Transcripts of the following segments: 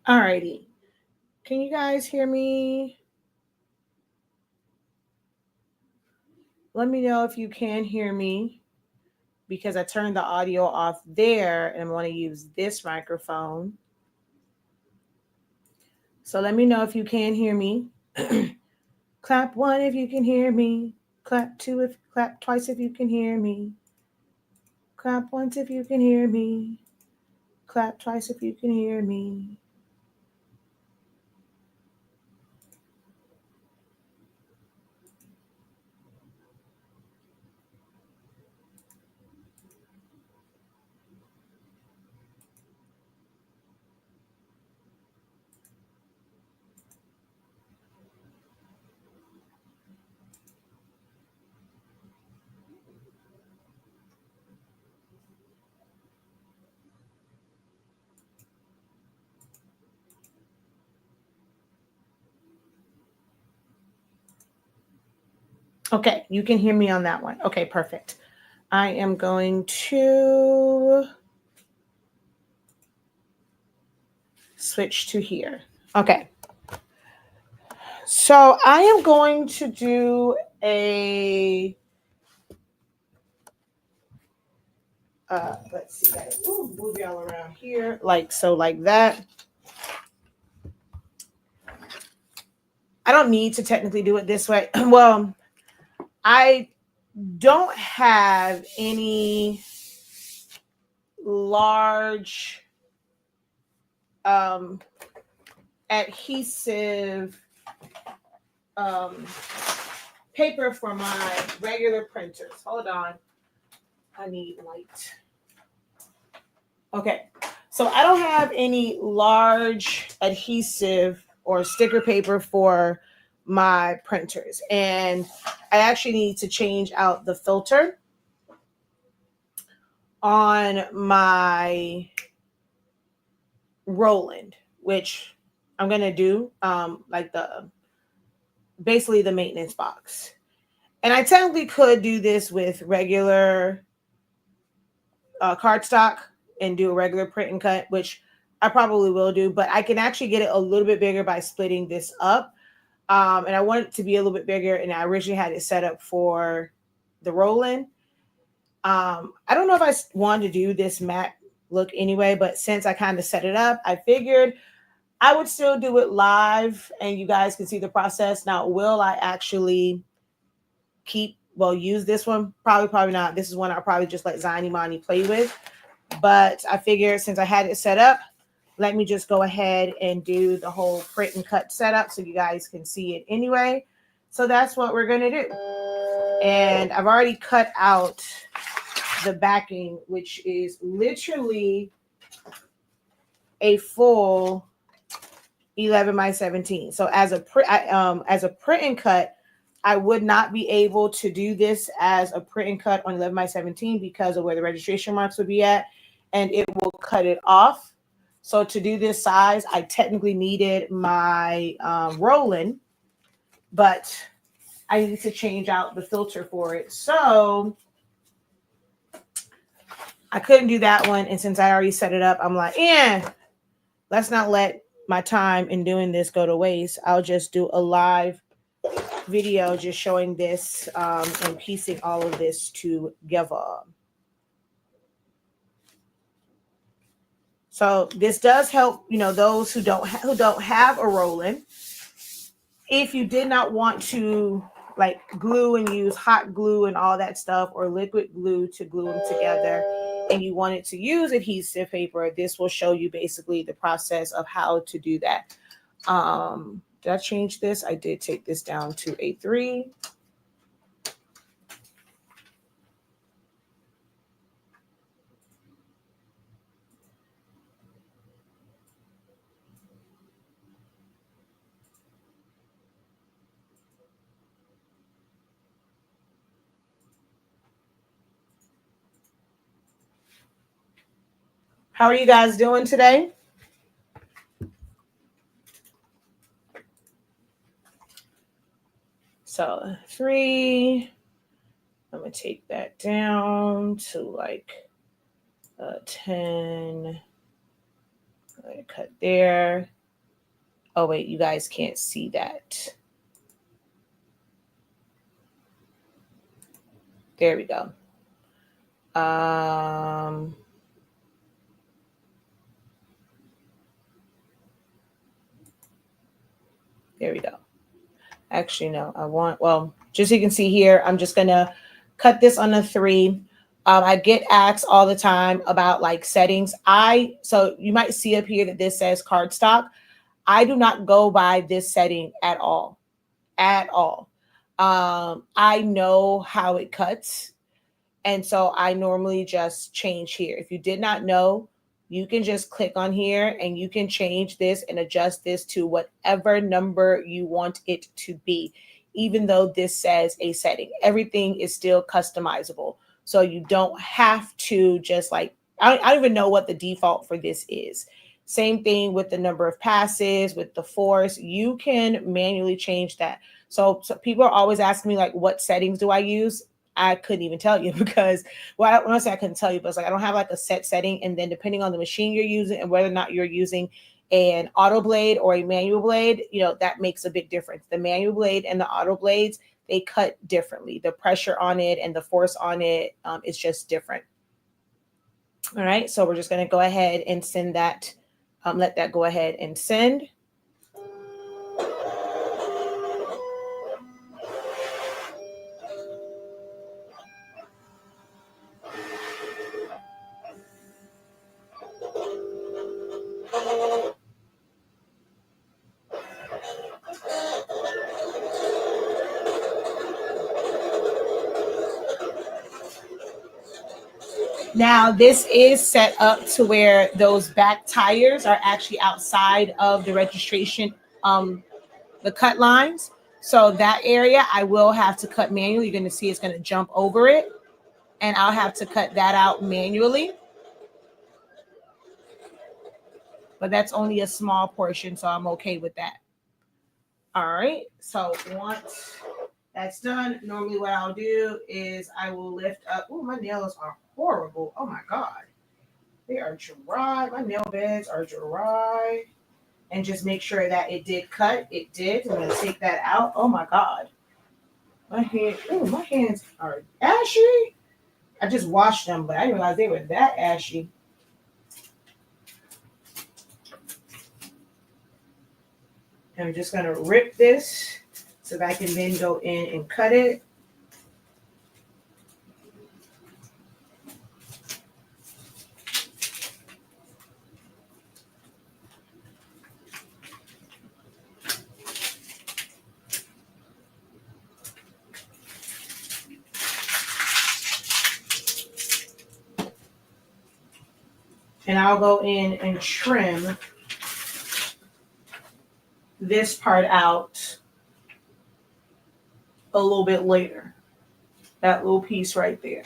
Alrighty. Can you guys hear me? Let me know if you can hear me because I turned the audio off there and I'm going to use this microphone. So let me know if you can hear me. Clap one if you can hear me. Clap two if clap twice if you can hear me. Clap once if you can hear me. Clap twice if you can hear me. Okay, you can hear me on that one. Okay, perfect. I am going to switch to here. Okay. So I am going to do a let's see, guys. Ooh, move y'all around here like so, like that. I don't need to technically do it this way. Well, I don't have any large adhesive um, paper for my regular printers. Hold on. I need light. Okay. So I don't have any large adhesive or sticker paper for my printers. And I actually need to change out the filter on my Roland, which I'm going to do like basically the maintenance box. And I technically could do this with regular cardstock and do a regular print and cut, which I probably will do, but I can actually get it a little bit bigger by splitting this up. And I want it to be a little bit bigger, and I originally had it set up for the Roland. I don't know if I wanted to do this matte look anyway, but since I kind of set it up, I figured I would still do it live and you guys can see the process. Now, will I actually use this one? Probably not. This is one I'll probably just let Zani Mani play with. But I figured since I had it set up, let me just go ahead and do the whole print and cut setup so you guys can see it anyway. So that's what we're going to do. And I've already cut out the backing, which is literally a full 11 by 17. So as a print and cut, I would not be able to do this as a print and cut on 11 by 17 because of where the registration marks would be at, and it will cut it off. So to do this size, I technically needed my Roland, but I need to change out the filter for it. So I couldn't do that one. And since I already set it up, I'm like, let's not let my time in doing this go to waste. I'll just do a live video just showing this and piecing all of this together. So this does help, those who don't have a Roland. If you did not want to like glue and use hot glue and all that stuff or liquid glue to glue them together, and you wanted to use adhesive paper, this will show you basically the process of how to do that. Did I change this? I did take this down to a 3. How are you guys doing today? So 3, I'm going to take that down to like 10. I'm going to cut there. Oh, wait, you guys can't see that. There we go. There we go. Actually, no, well, just so you can see here, I'm just going to cut this on a 3. I get asked all the time about like settings. So you might see up here that this says cardstock. I do not go by this setting at all. I know how it cuts. And so I normally just change here. If you did not know, you can just click on here and you can change this and adjust this to whatever number you want it to be, even though this says a setting. Everything is still customizable. So you don't have to just like, I don't even know what the default for this is. Same thing with the number of passes, with the force. You can manually change that. So people are always asking me like, what settings do I use? I couldn't even tell you because, well, when I say I couldn't tell you, but it's like I don't have like a set setting. And then depending on the machine you're using and whether or not you're using an auto blade or a manual blade, that makes a big difference. The manual blade and the auto blades, they cut differently. The pressure on it and the force on it is just different. All right, so we're just going to go ahead and send that. Let that go ahead and send. Now, this is set up to where those back tires are actually outside of the registration, the cut lines. So that area I will have to cut manually. You're going to see it's going to jump over it. And I'll have to cut that out manually. But that's only a small portion, so I'm okay with that. All right. So once that's done, normally what I'll do is I will lift up. Oh, my nails are horrible. Oh, my God. They are dry. My nail beds are dry. And just make sure that it did cut. It did. I'm going to take that out. Oh, my God. My hands are ashy. I just washed them, but I didn't realize they were that ashy. And I'm just going to rip this so that I can then go in and cut it. And I'll go in and trim this part out a little bit later. That little piece right there.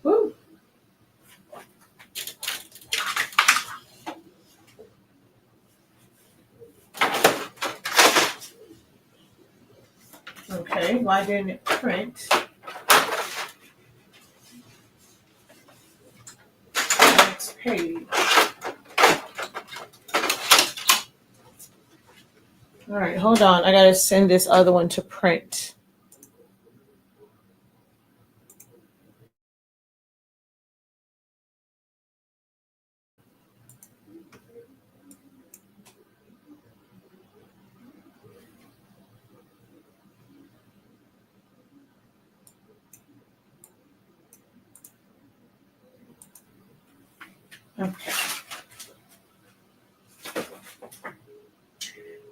Woo. Okay, why didn't it print? Next page. All right, hold on. I gotta send this other one to print. Okay.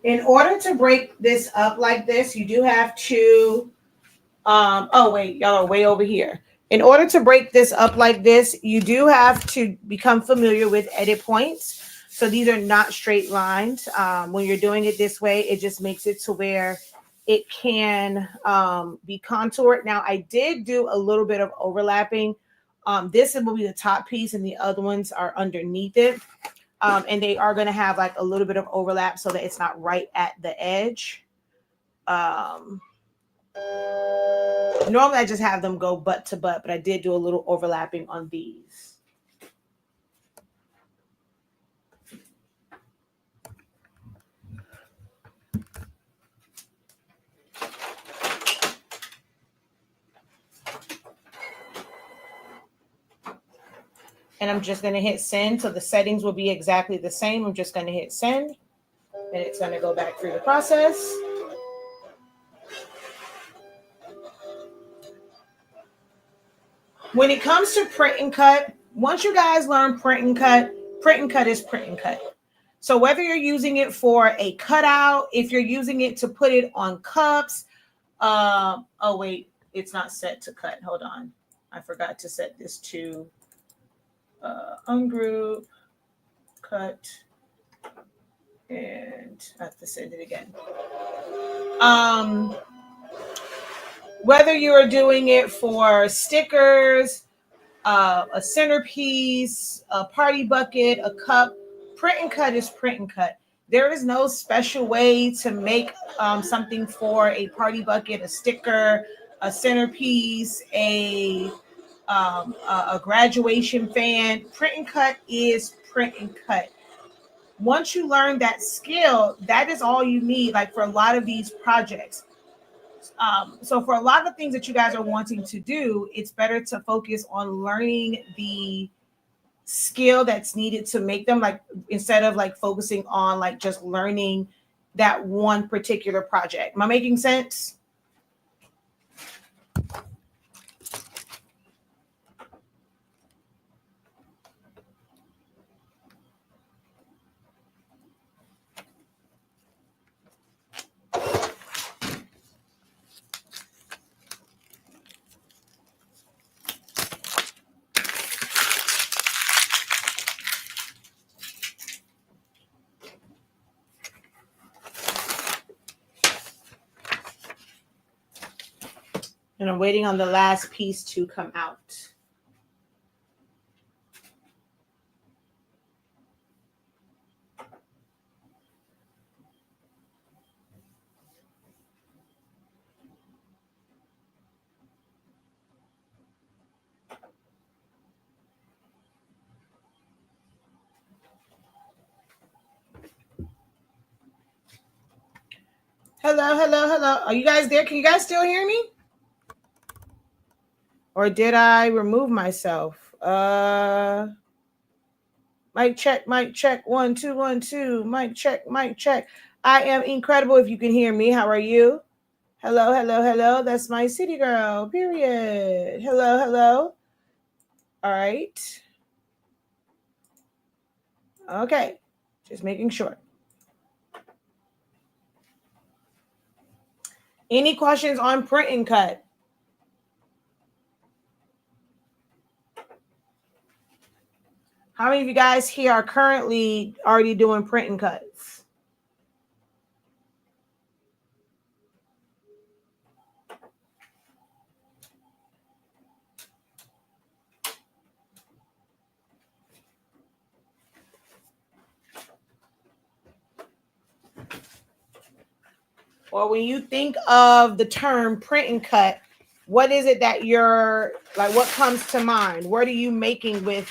In order to break this up like this, you do have to, oh wait, y'all are way over here. In order to break this up like this, you do have to become familiar with edit points. So these are not straight lines. When you're doing it this way, it just makes it to where it can be contoured. Now, I did do a little bit of overlapping. This will be the top piece and the other ones are underneath it. And they are going to have like a little bit of overlap so that it's not right at the edge. Normally I just have them go butt to butt, but I did do a little overlapping on these. And I'm just going to hit send. So the settings will be exactly the same. I'm just going to hit send and it's going to go back through the process. When it comes to print and cut, once you guys learn print and cut is print and cut. So whether you're using it for a cutout, if you're using it to put it on cups, oh wait, it's not set to cut. Hold on. I forgot to set this to ungroup, cut, and I have to send it again. Whether you are doing it for stickers, a centerpiece, a party bucket, a cup, print and cut is print and cut. There is no special way to make something for a party bucket, a sticker, a centerpiece, a graduation fan. Print and cut is print and cut. Once you learn that skill, that is all you need, like for a lot of these projects. So for a lot of things that you guys are wanting to do, it's better to focus on learning the skill that's needed to make them, like instead of like focusing on like just learning that one particular project. Am I making sense? And I'm waiting on the last piece to come out. Hello, hello, hello. Are you guys there? Can you guys still hear me? Or did I remove myself? Mic check, mic check. 1, 2, 1, 2. Mic check, mic check. I am incredible if you can hear me. How are you? Hello, hello, hello. That's my city girl, period. Hello, hello. All right. Okay. Just making sure. Any questions on print and cut? How many of you guys here are currently already doing print and cuts? Or when you think of the term print and cut, what is it that you're like, what comes to mind? What are you making with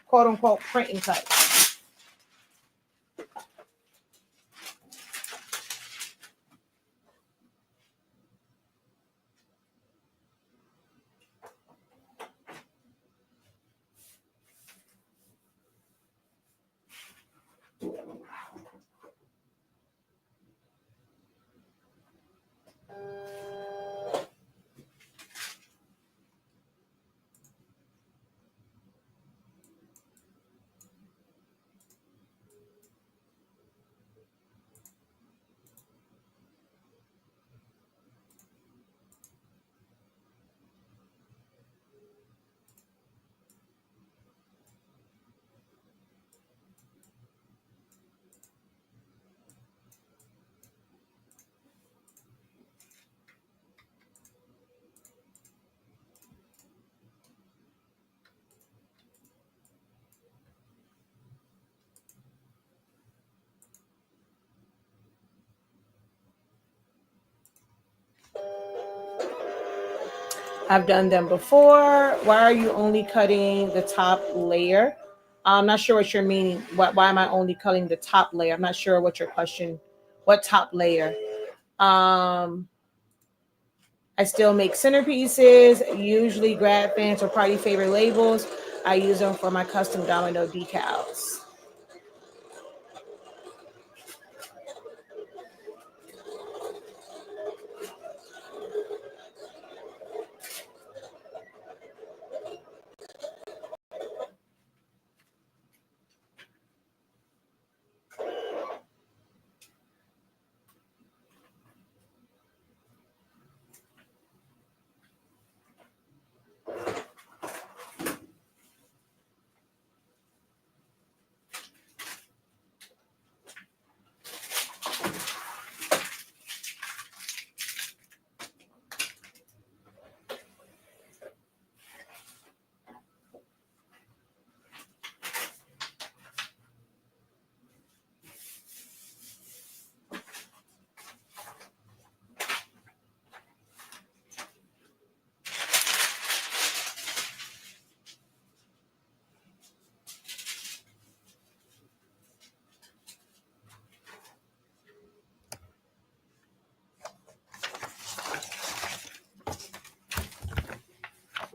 quote unquote print and cut? I've done them before. Why are you only cutting the top layer? I'm not sure what you're meaning. Why am I only cutting the top layer? I'm not sure what your question, what top layer. Um, I still make centerpieces, usually grad fans or party favorite labels. I use them for my custom domino decals.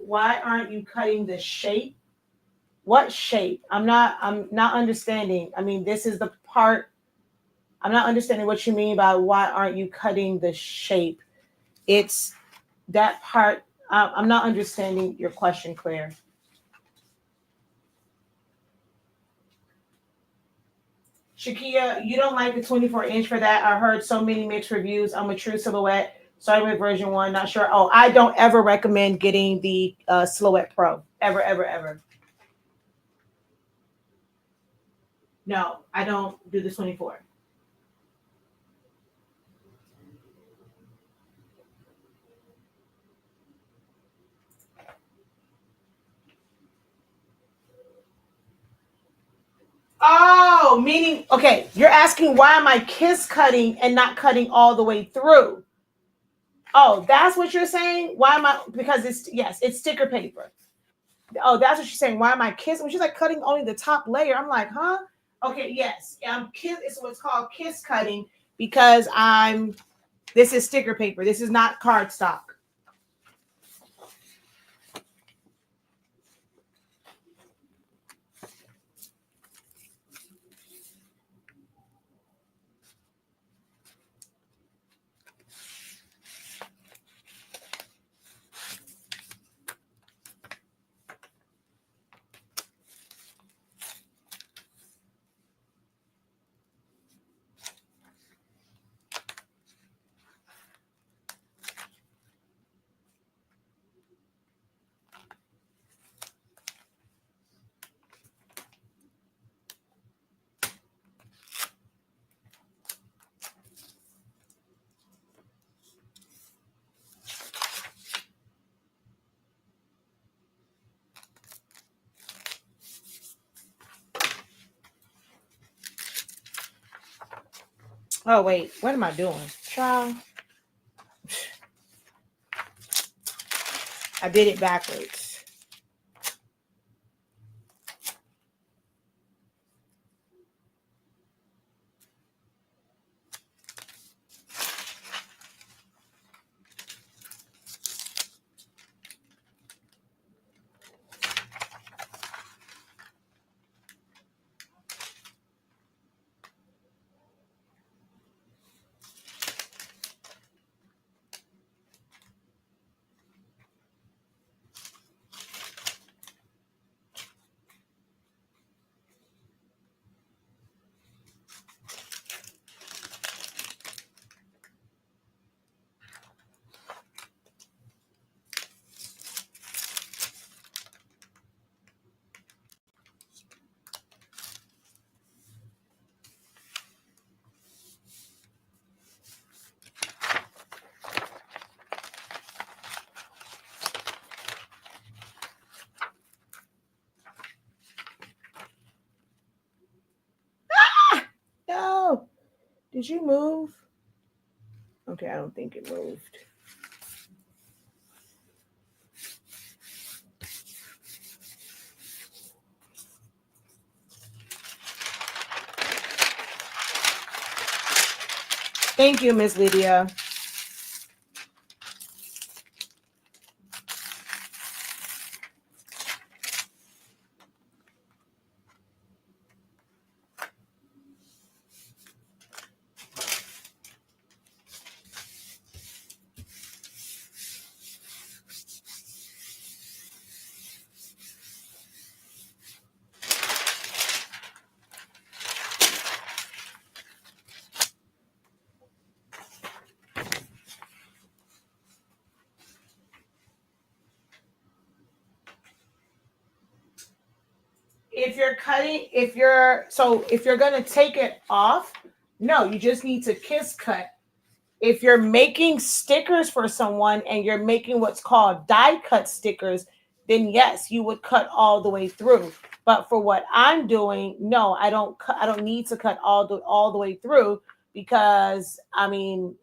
Why aren't you cutting the shape? What shape? I'm not understanding. I mean, this is the part. I'm not understanding what you mean by why aren't you cutting the shape? It's that part. I'm not understanding your question, Claire. Shakia, you don't like the 24-inch for that. I heard so many mixed reviews. I'm a true silhouette. Starting with version one, not sure. Oh, I don't ever recommend getting the Silhouette Pro. Ever, ever, ever. No, I don't do the 24. Oh, meaning, okay, you're asking why am I kiss cutting and not cutting all the way through? Oh, that's what you're saying? Why am I, because it's, yes, it's sticker paper. Oh, that's what she's saying. Why am I kissing? When she's like cutting only the top layer, I'm like, huh? Okay, yes. Kiss, it's what's called kiss cutting because this is sticker paper. This is not cardstock. Oh, wait. What am I doing? Child. I did it backwards. No. Did you move? Okay, I don't think it moved. Thank you, Miss Lydia. If you're cutting, if you're gonna take it off, no, you just need to kiss cut. If you're making stickers for someone and you're making what's called die cut stickers, then yes, you would cut all the way through. But for what I'm doing, no, I don't need to cut all the way through, because I mean,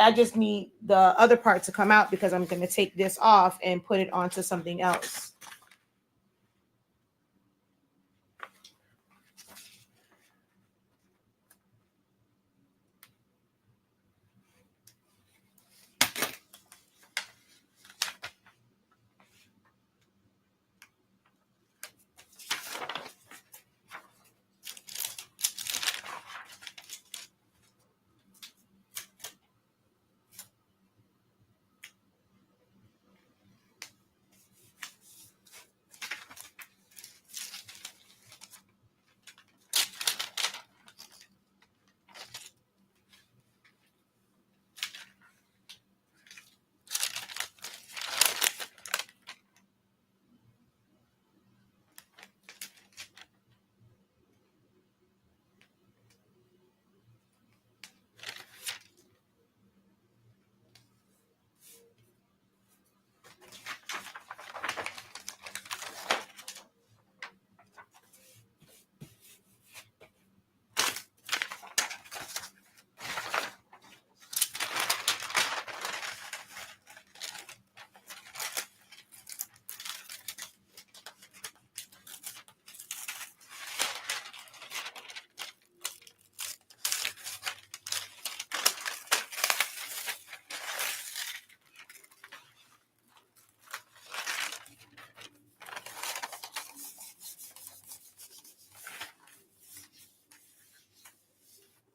I just need the other part to come out, because I'm going to take this off and put it onto something else.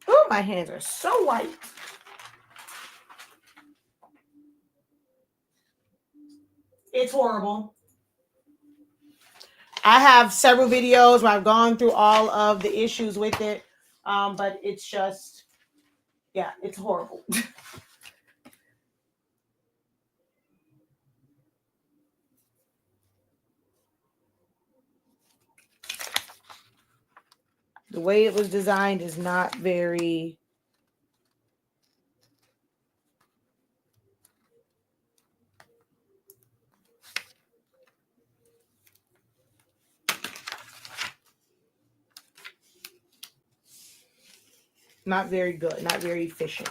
Oh, my hands are so white. It's horrible. I have several videos where I've gone through all of the issues with it, but it's just, yeah, it's horrible. The way it was designed is not very. Not very good, not very efficient.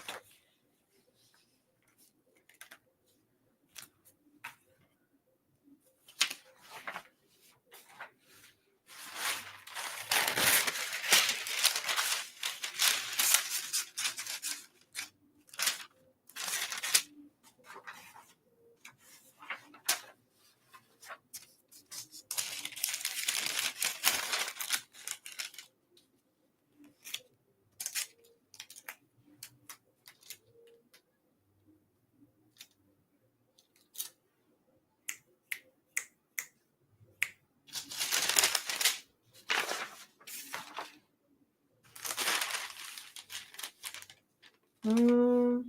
Mm.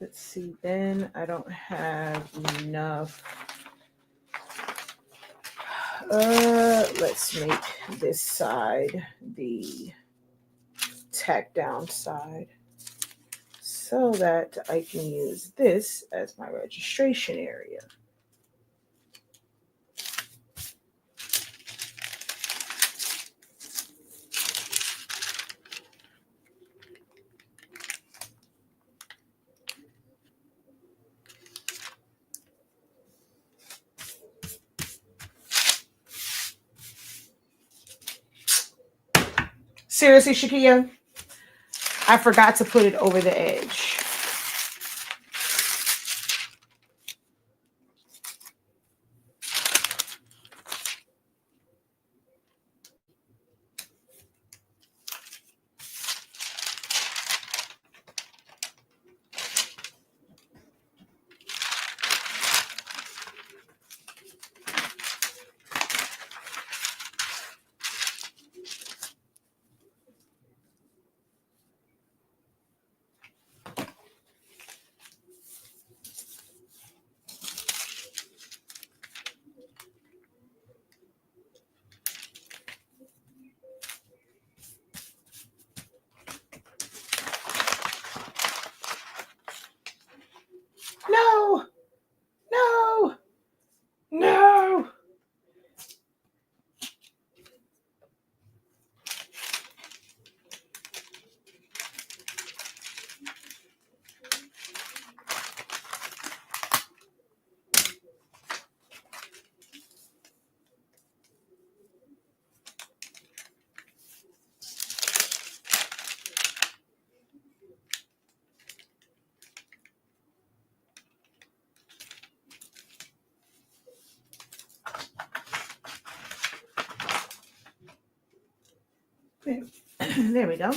Let's see, then I don't have enough. Let's make this side the tack down side so that I can use this as my registration area. Seriously, Shakia, I forgot to put it over the edge. No, no, no. There we go.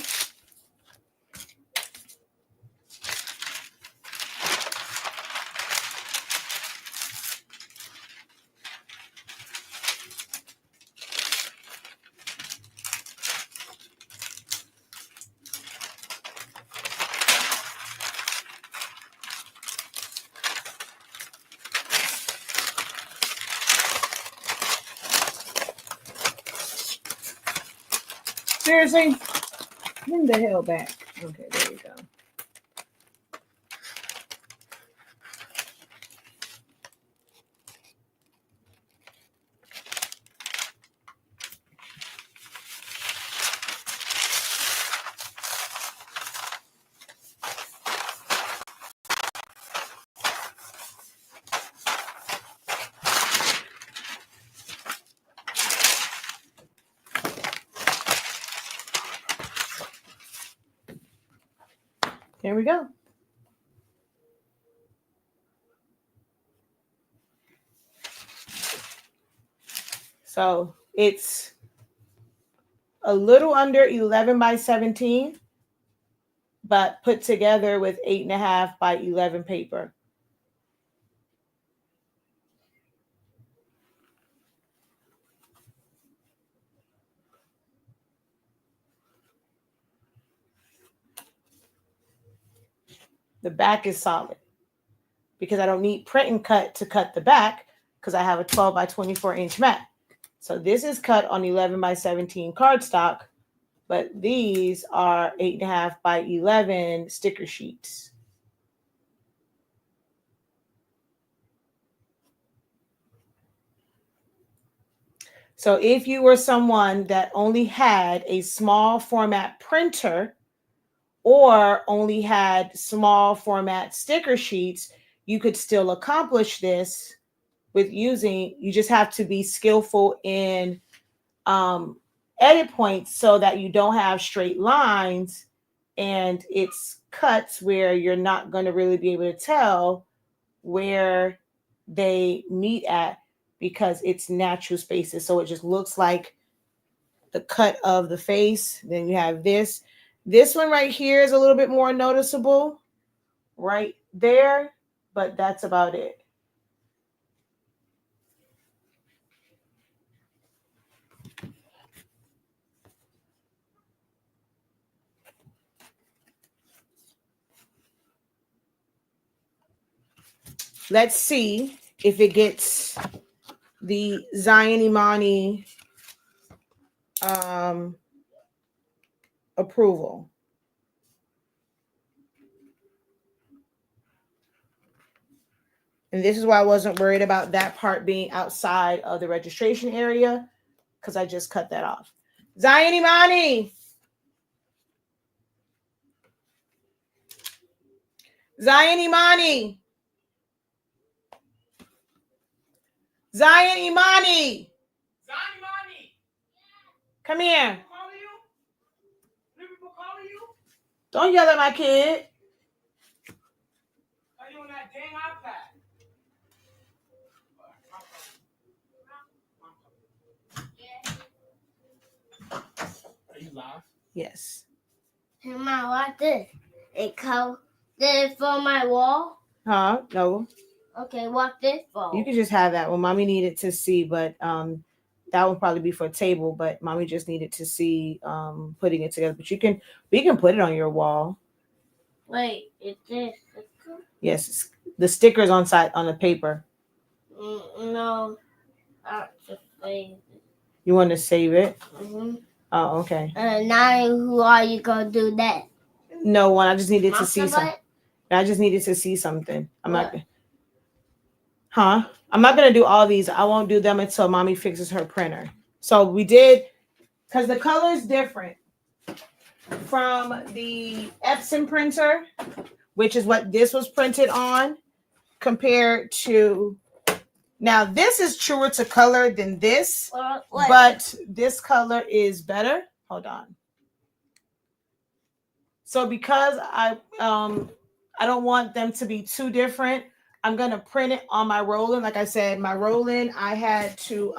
Seriously? Bring the hell back. Okay, there we go. There we go. So it's a little under 11 by 17, but put together with 8.5 by 11 paper. The back is solid because I don't need print and cut to cut the back because I have a 12 by 24 inch mat. So this is cut on 11 by 17 cardstock, but these are 8.5 by 11 sticker sheets. So if you were someone that only had a small format printer or only had small format sticker sheets, you could still accomplish this with using, you just have to be skillful in edit points so that you don't have straight lines and it's cuts where you're not going to really be able to tell where they meet at because it's natural spaces. So it just looks like the cut of the face. Then you have this. This one right here is a little bit more noticeable right there, but that's about it. Let's see if it gets the Zion Imani approval. And this is why I wasn't worried about that part being outside of the registration area because I just cut that off. Zion Imani. Zion Imani. Zion Imani. Zion Imani. Come here. Don't yell at my kid. Are you on that dang iPad? Are you live? Yes. Hey, Mom, watch this. It comes this for my wall. Huh? No. Okay, watch this for. You can just have that one. Mommy needed to see, but that would probably be for a table, but mommy just needed to see putting it together. But we can put it on your wall. Wait, is this sticker? Yes, the stickers on the paper. No, I just save it. You want to save it? Mm-hmm. Oh, okay. Now who are you gonna do that? No one. I just needed to see something. I just needed to see something. I'm What? not. Huh? I'm not gonna do all these. I won't do them until mommy fixes her printer. So we did, because the color is different from the Epson printer, which is what this was printed on, compared to now. This is truer to color than this, but this color is better. Hold on. So because I don't want them to be too different, I'm gonna print it on my Roland. Like I said, my Roland, I had to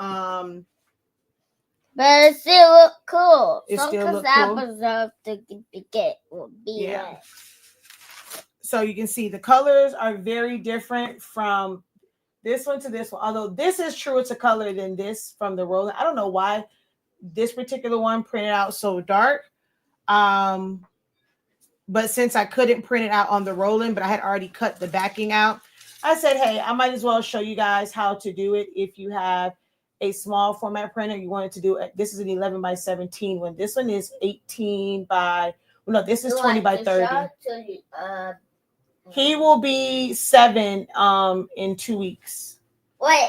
but it still look cool. It still look I cool. preserve the get will be wet. So you can see the colors are very different from this one to this one. Although this is truer to color than this from the Roland. I don't know why this particular one printed out so dark. But since I couldn't print it out on the Roland, but I had already cut the backing out, I said, hey, I might as well show you guys how to do it. If you have a small format printer, you wanted to do it. This is an 11 by 17 one. This one is 18 by, well, no, this is 20 by 30. He will be 7 in 2 weeks. Wait,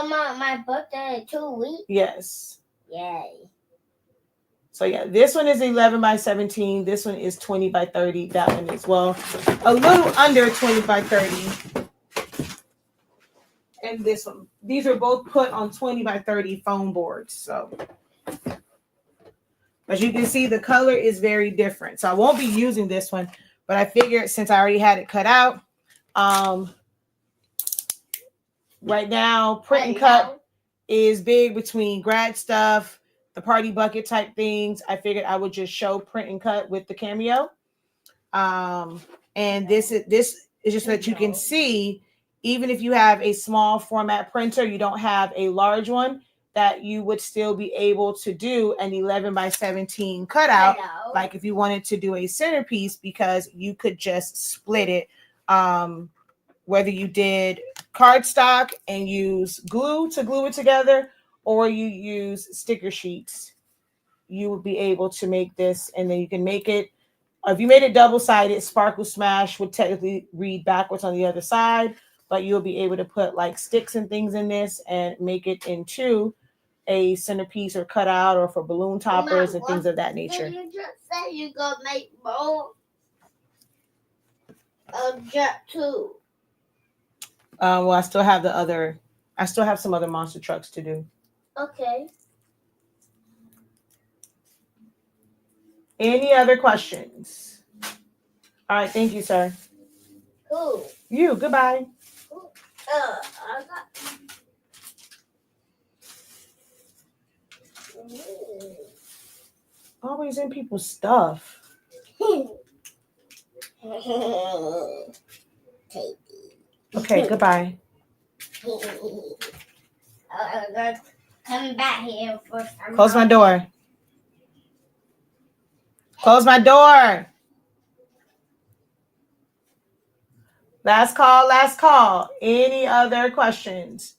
my birthday in 2 weeks? Yes. Yay. So yeah, this one is 11 by 17. This one is 20 by 30. That one is, well, a little under 20 by 30. And this one. These are both put on 20 by 30 foam boards. So as you can see, the color is very different. So I won't be using this one, but I figured since I already had it cut out, right now, print and cut is big between grad stuff, the party bucket type things. I figured I would just show print and cut with the Cameo. And this is just so that you can see, even if you have a small format printer, you don't have a large one, that you would still be able to do an 11 by 17 cutout. Like if you wanted to do a centerpiece, because you could just split it. Whether you did cardstock and use glue to glue it together, or you use sticker sheets, you would be able to make this. And then you can make it, if you made it double-sided, Sparkle Smash would technically read backwards on the other side, but you'll be able to put like sticks and things in this and make it into a centerpiece or cutout, or for balloon toppers and things of that nature. You just said you're gonna make more of Jet 2. Well, I still have some other monster trucks to do. Okay. Any other questions? All right, thank you, sir. Who? You, goodbye. I got... Always in people's stuff. Okay, goodbye. Coming back here for some. Close my door. Close my door. Last call, last call. Any other questions?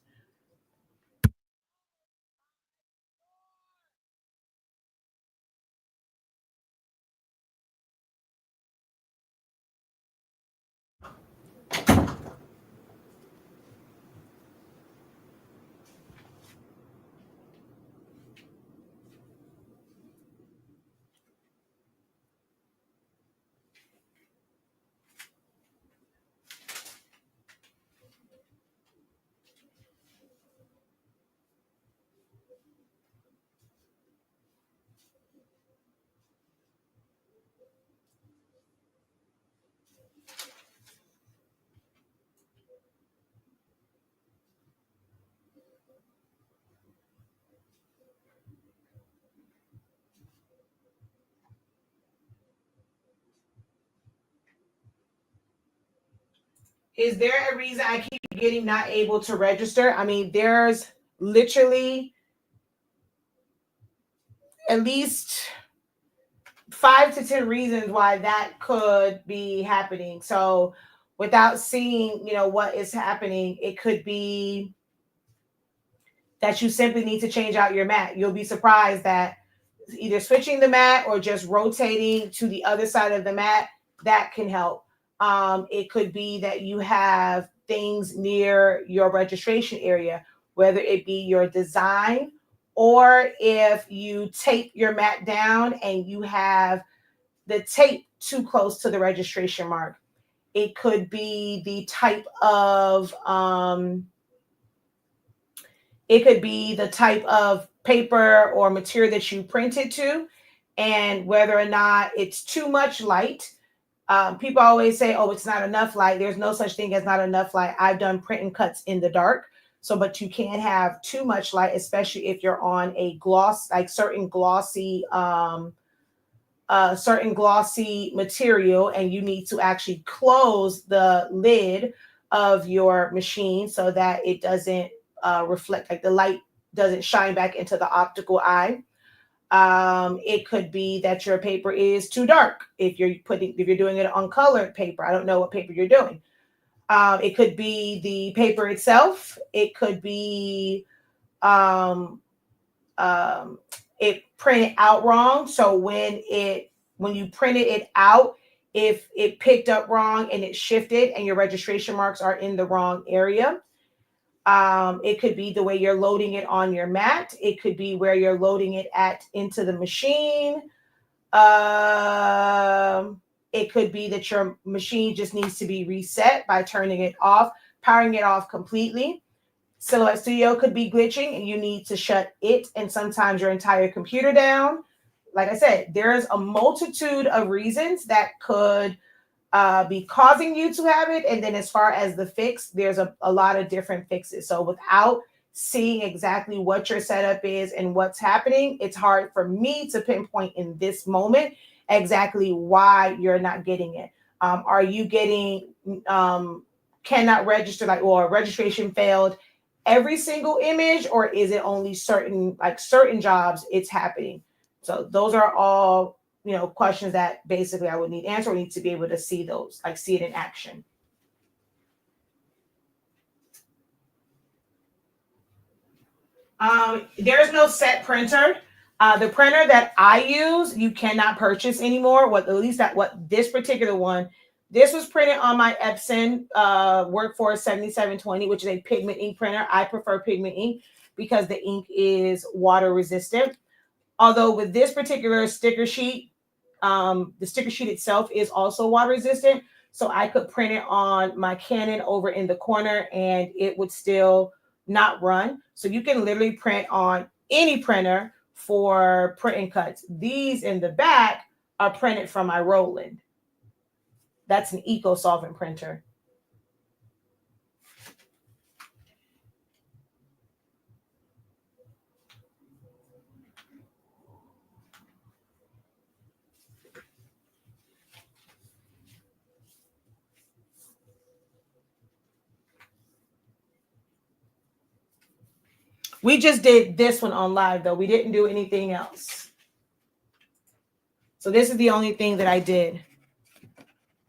Is there a reason I keep getting not able to register? I mean, there's literally at least 5 to 10 reasons why that could be happening. So without seeing, what is happening, it could be that you simply need to change out your mat. You'll be surprised that either switching the mat or just rotating to the other side of the mat, that can help. It could be that you have things near your registration area, whether it be your design or if you tape your mat down and you have the tape too close to the registration mark. It could be the type of paper or material that you printed to, and whether or not it's too much light. People always say, oh, it's not enough light. There's no such thing as not enough light. I've done print and cuts in the dark. So, but you can't have too much light, especially if you're on a gloss, like certain glossy material, and you need to actually close the lid of your machine so that it doesn't reflect, like the light doesn't shine back into the optical eye. It could be that your paper is too dark. If you're doing it on colored paper, I don't know what paper you're doing. It could be the paper itself. It could be it printed out wrong. So when you printed it out, if it picked up wrong and it shifted and your registration marks are in the wrong area. It could be the way you're loading it on your mat. It could be where you're loading it into the machine. It could be that your machine just needs to be reset by turning it off, powering it off completely. Silhouette Studio could be glitching and you need to shut it and sometimes your entire computer down. Like I said, there's a multitude of reasons that could be causing you to have it. And then as far as the fix, there's a lot of different fixes. So without seeing exactly what your setup is and what's happening, it's hard for me to pinpoint in this moment exactly why you're not getting it. Are you getting cannot register, or registration failed every single image, or is it only certain jobs it's happening? So those are all questions that basically I would need answer. I need to be able to see those, see it in action. There's no set printer. The printer that I use, you cannot purchase anymore. What this particular one, this was printed on my Epson Workforce 7720, which is a pigment ink printer. I prefer pigment ink because the ink is water resistant. Although with this particular sticker sheet, the sticker sheet itself is also water resistant. So I could print it on my Canon over in the corner and it would still not run. So you can literally print on any printer for print and cuts. These in the back are printed from my Roland. That's an eco-solvent printer. We just did this one on live, though. We didn't do anything else. So this is the only thing that I did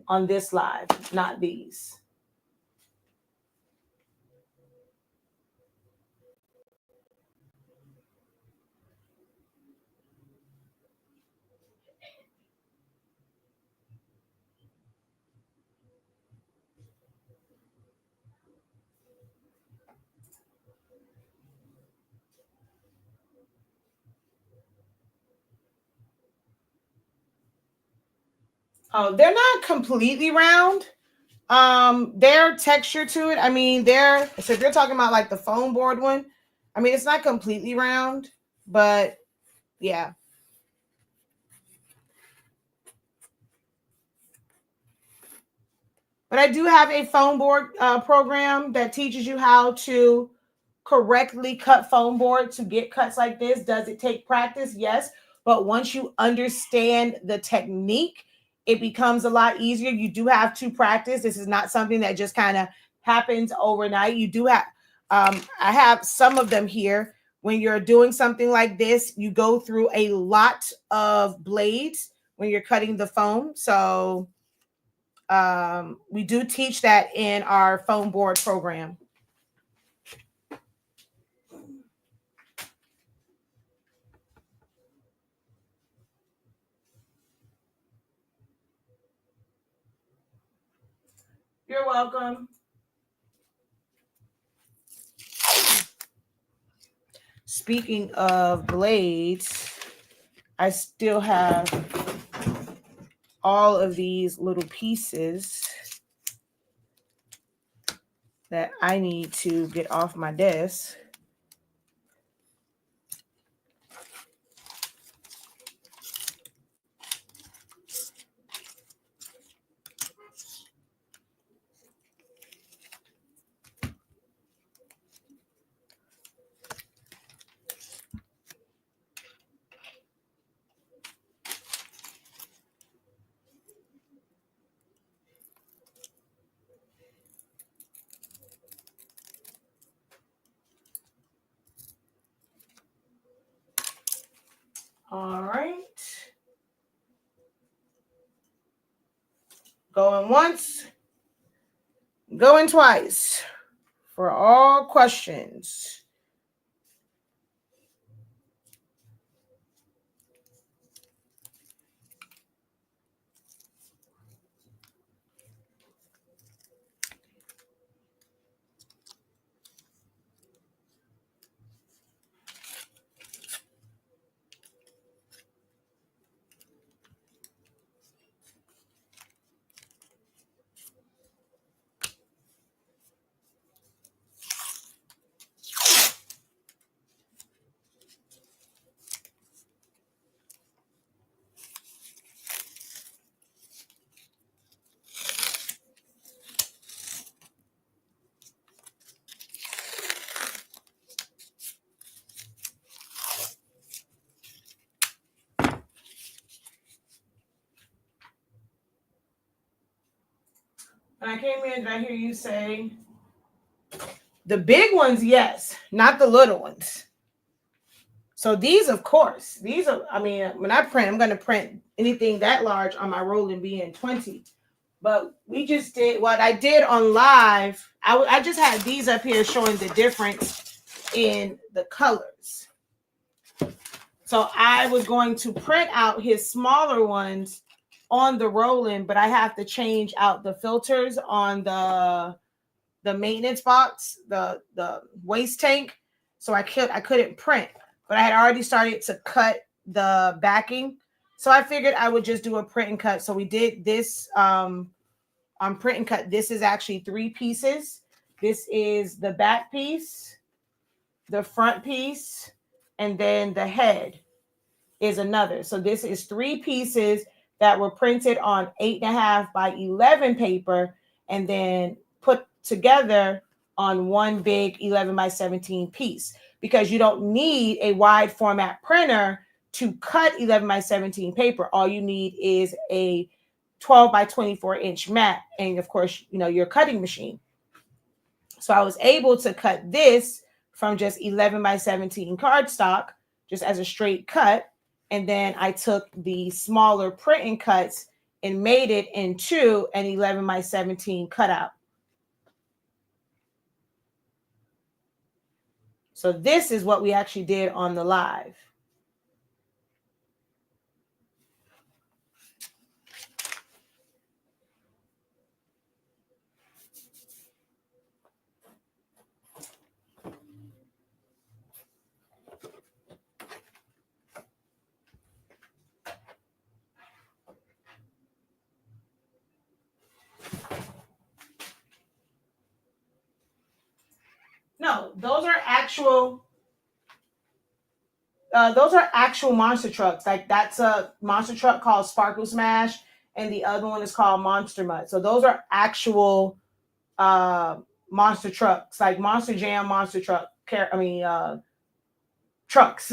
on this live, not these. Oh, they're not completely round. Their texture to it, I mean, so if you're talking about the foam board one, I mean, it's not completely round, but yeah. But I do have a foam board program that teaches you how to correctly cut foam board to get cuts like this. Does it take practice? Yes. But once you understand the technique, it becomes a lot easier. You do have to practice. This is not something that just kind of happens overnight. You do have, I have some of them here. When you're doing something like this, you go through a lot of blades when you're cutting the foam. So we do teach that in our foam board program. You're welcome. Speaking of blades, I still have all of these little pieces that I need to get off my desk. All right. Going once, going twice for all questions. When I came in, did I hear you say the big ones? Yes, not the little ones. So these, of course, these are, I mean, when I print, I'm going to print anything that large on my Roland BN20. But we just did what I did on live. I just had these up here showing the difference in the colors. So I was going to print out his smaller ones on the Roland, but I have to change out the filters on the maintenance box, the waste tank. So I couldn't print, but I had already started to cut the backing. So I figured I would just do a print and cut. So we did this on print and cut. This is actually 3 pieces. This is the back piece, the front piece, and then the head is another. So this is 3 pieces that were printed on 8.5 by 11 paper and then put together on one big 11 by 17 piece, because you don't need a wide format printer to cut 11 by 17 paper. All you need is a 12 by 24 inch mat, and of course, you know, your cutting machine. So I was able to cut this from just 11 by 17 cardstock just as a straight cut. And then I took the smaller print and cuts and made it into an 11 by 17 cutout. So this is what we actually did on the live. No, those are actual monster trucks. Like that's a monster truck called Sparkle Smash, and the other one is called Monster Mutt. So those are actual monster trucks, like Monster Jam monster truck. Trucks.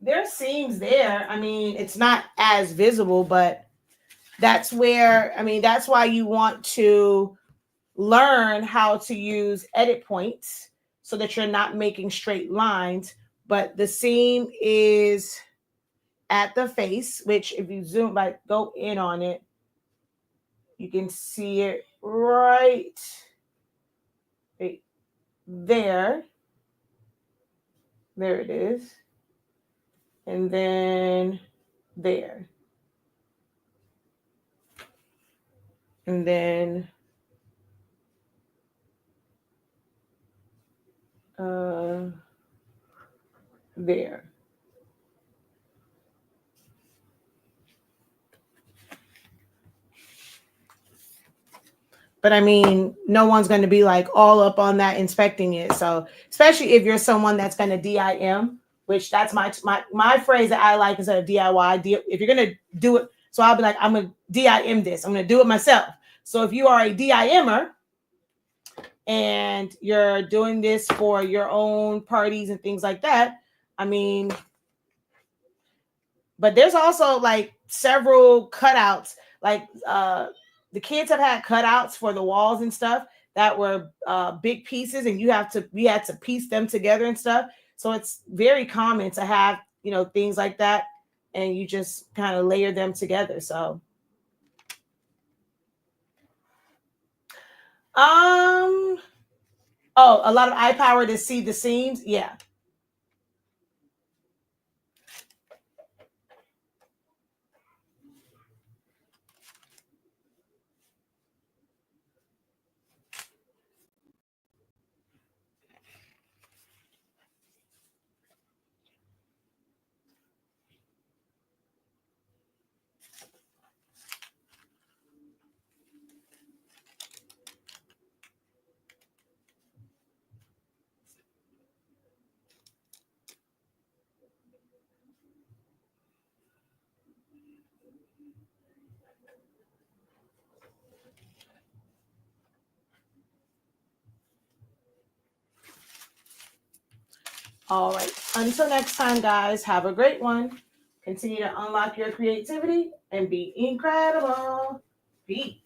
there's seams there. I mean, it's not as visible, but that's where, I mean, that's why you want to learn how to use edit points so that you're not making straight lines. But the seam is at the face, which if you zoom, like go in on it, you can see it right there. There it is. And then there. And then there. But I mean, no one's going to be like all up on that inspecting it. So especially if you're someone that's going to DIM, which that's my phrase that I like instead of DIY. If you're going to do it, so I'll be like, I'm going to DIM this. I'm going to do it myself. So if you are a DIMer and you're doing this for your own parties and things like that, I mean, but there's also like several cutouts, like the kids have had cutouts for the walls and stuff that were big pieces, and we had to piece them together and stuff. So it's very common to have, you know, things like that, and you just kind of layer them together. So oh, a lot of eye power to see the seams. Yeah. All right. Until next time, guys, have a great one. Continue to unlock your creativity and be incredible. Peace.